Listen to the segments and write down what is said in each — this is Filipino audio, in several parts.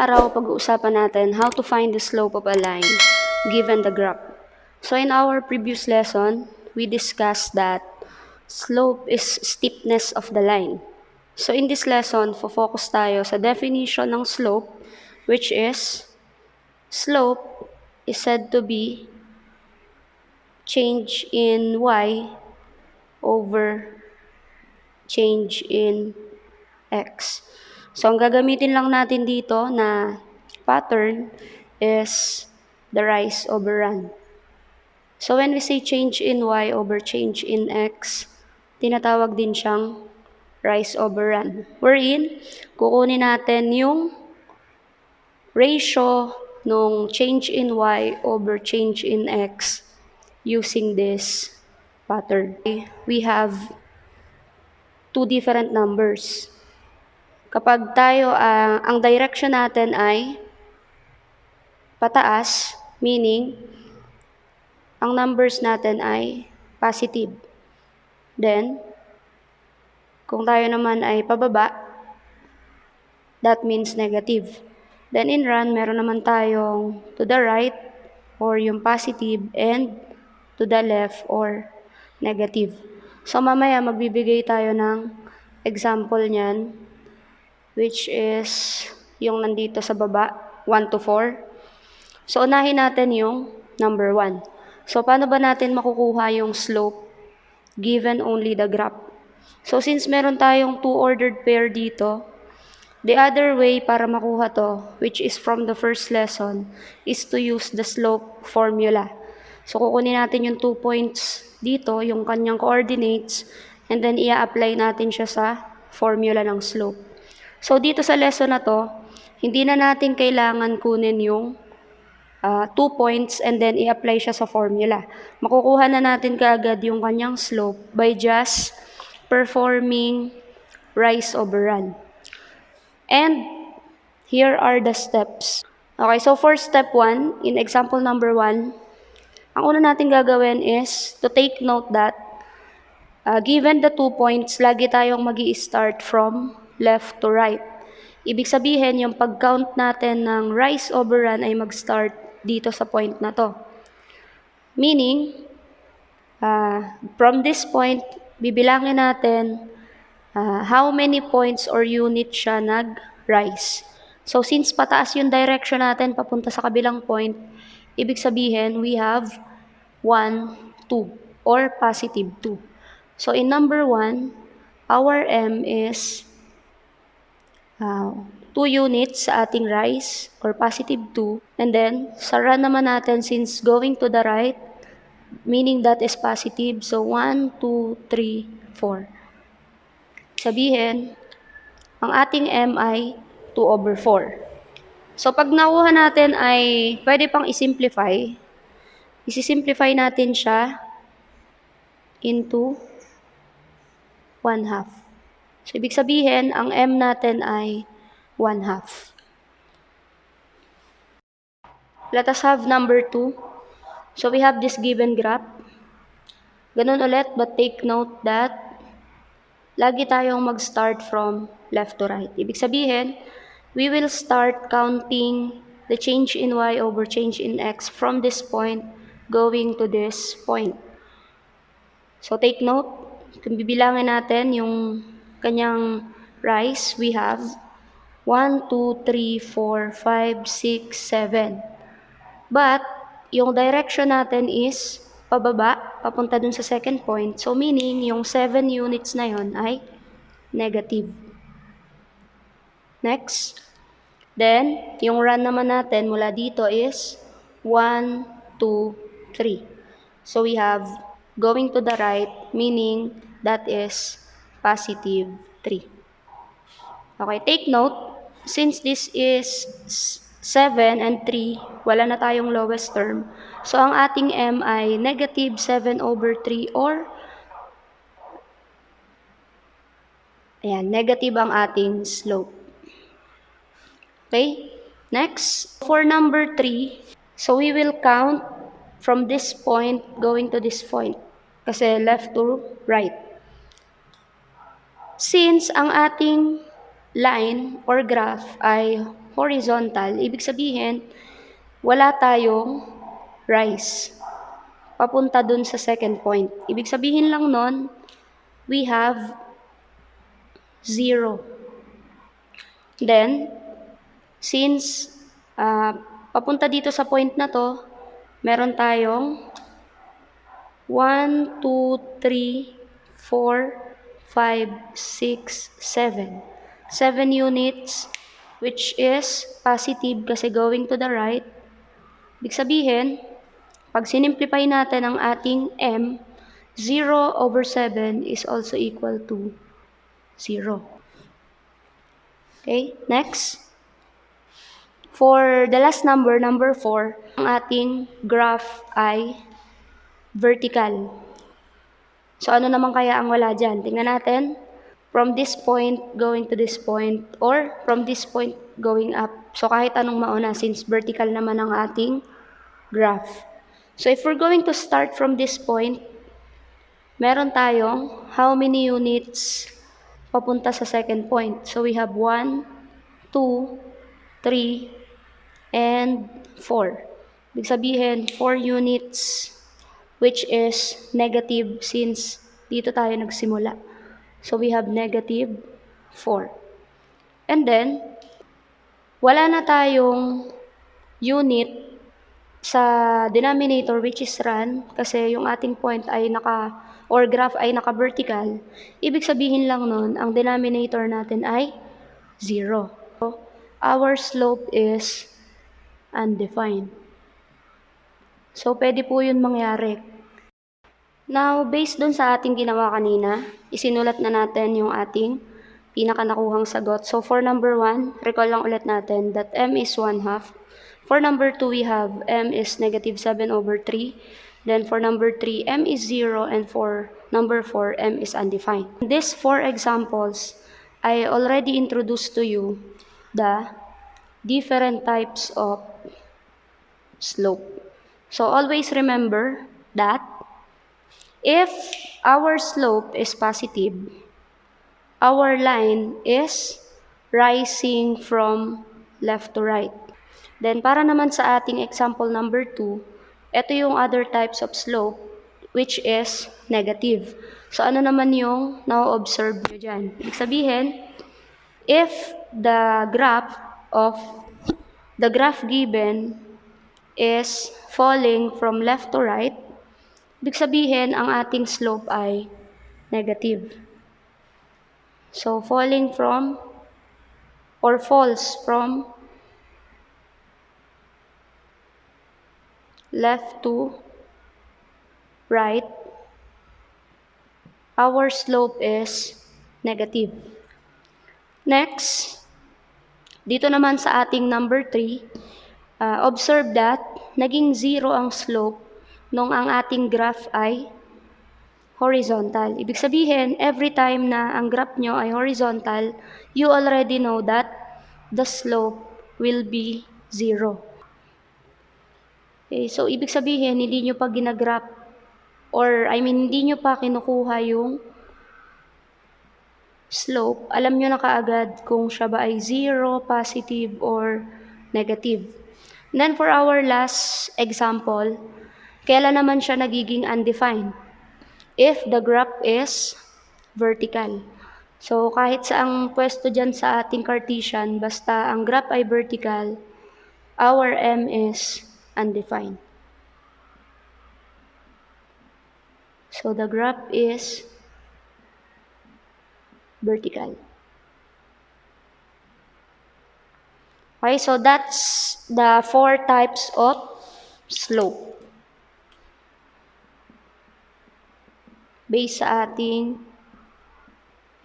araw, pag-uusapan natin how to find the slope of a line given the graph. So in our previous lesson, we discussed that slope is steepness of the line. So in this lesson, focus tayo sa definition ng slope, which is slope is said to be change in y over change in x. So, ang gagamitin lang natin dito na pattern is the rise over run. So, when we say change in y over change in x, tinatawag din siyang rise over run. Wherein, kukunin natin yung ratio nung change in y over change in x using this pattern. We have two different numbers. Kapag tayo, ang direction natin ay pataas, meaning, ang numbers natin ay positive. Then, kung tayo naman ay pababa, that means negative. Then in run, meron naman tayong to the right, or yung positive, and to the left, or negative. So mamaya, magbibigay tayo ng example niyan, which is yung nandito sa baba, 1 to 4. So, unahin natin yung number 1. So, paano ba natin makukuha yung slope given only the graph? So, since meron tayong two ordered pair dito, the other way para makuha to, which is from the first lesson, is to use the slope formula. So, kukunin natin yung 2 points dito, yung kanyang coordinates, and then i-apply natin siya sa formula ng slope. So, dito sa lesson na to, hindi na natin kailangan kunin yung 2 points and then i-apply siya sa formula. Makukuha na natin kaagad yung kanyang slope by just performing rise over run. And here are the steps. Okay, so for step 1, in example number 1, ang una natin gagawin is to take note that given the 2 points, lagi tayong mag-i-start from left to right. Ibig sabihin, yung pag-count natin ng rise over run ay mag-start dito sa point na to. Meaning, from this point, bibilangin natin how many points or units siya nag-rise. So, since pataas yung direction natin papunta sa kabilang point, ibig sabihin, we have 1, 2, or positive 2. So, in number 1, our M is 2 units sa ating rise, or positive 2. And then, sa run naman natin, since going to the right, meaning that is positive. So, 1, 2, 3, 4. Sabihin, ang ating M ay 2 over 4. So, pag nakuha natin ay pwede pang isimplify. Isisimplify natin siya into 1/2. So, ibig sabihin, ang M natin ay 1/2. Let us have number 2. So, we have this given graph. Ganun ulit, but take note that lagi tayong mag-start from left to right. Ibig sabihin, we will start counting the change in y over change in x from this point going to this point. So, take note, kung bibilangin natin yung kanyang rise, we have 1, 2, 3, 4, 5, 6, 7. But, yung direction natin is pababa, papunta dun sa second point. So, meaning, yung 7 units na yon ay negative. Next. Then, yung run naman natin mula dito is 1, 2, 3. So, we have going to the right, meaning that is positive 3. Okay, take note, since this is 7 and 3, wala na tayong lowest term. So, ang ating M ay negative 7 over 3 or negative ang ating slope. Okay, next, for number 3, so we will count from this point going to this point. Kasi left to right. Since ang ating line or graph ay horizontal, ibig sabihin, wala tayong rise papunta dun sa second point. Ibig sabihin lang nun, we have 0. Then, since papunta dito sa point na to, meron tayong 1, 2, 3, 4, 5, 6, 7. 7 units, which is positive kasi going to the right. Ibig sabihin, pag sinimplify natin ang ating m, 0/7 is also equal to 0. Okay, next. For the last number, number 4, ang ating graph ay vertical. So ano naman kaya ang wala dyan? Tingnan natin. From this point going to this point, or from this point going up. So kahit anong mauna, since vertical naman ang ating graph. So if we're going to start from this point, meron tayong how many units papunta sa second point. So we have 1, 2, 3, and 4. Ibig sabihin, 4 units, which is negative since dito tayo nagsimula. So we have negative 4. And then, wala na tayong unit sa denominator which is run kasi yung ating point ay or graph ay naka-vertical. Ibig sabihin lang nun, ang denominator natin ay 0. So, our slope is undefined. So, pwede po yun mangyari. Now, based dun sa ating ginawa kanina, isinulat na natin yung ating pinaka-nakuhang sagot. So, for number 1, recall lang ulit natin that m is 1/2. For number 2, we have m is -7/3. Then for number 3, m is 0. And for number 4, m is undefined. In these 4 examples, I already introduced to you the different types of slope. So always remember that if our slope is positive, our line is rising from left to right. Then para naman sa ating example number 2, ito yung other types of slope which is negative. So ano naman yung na-observe nyo dyan? Ibig sabihin, if the graph given is falling from left to right, ibig sabihin ang ating slope ay negative. So falling from or falls from left to right, our slope is negative. Next, dito naman sa ating number 3, observe that naging 0 ang slope nung ang ating graph ay horizontal. Ibig sabihin, every time na ang graph nyo ay horizontal, you already know that the slope will be 0. Okay, so ibig sabihin, hindi nyo pa ginagraph hindi nyo pa kinukuha yung slope, alam nyo na kaagad kung siya ba ay 0, positive, or negative. And then for our last example, kailan naman siya nagiging undefined? If the graph is vertical. So kahit saang pwesto dyan sa ating Cartesian, basta ang graph ay vertical, our m is undefined. So the graph is vertical. Okay, so that's the 4 types of slope based sa ating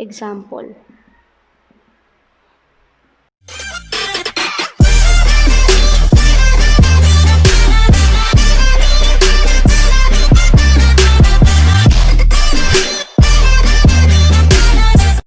example.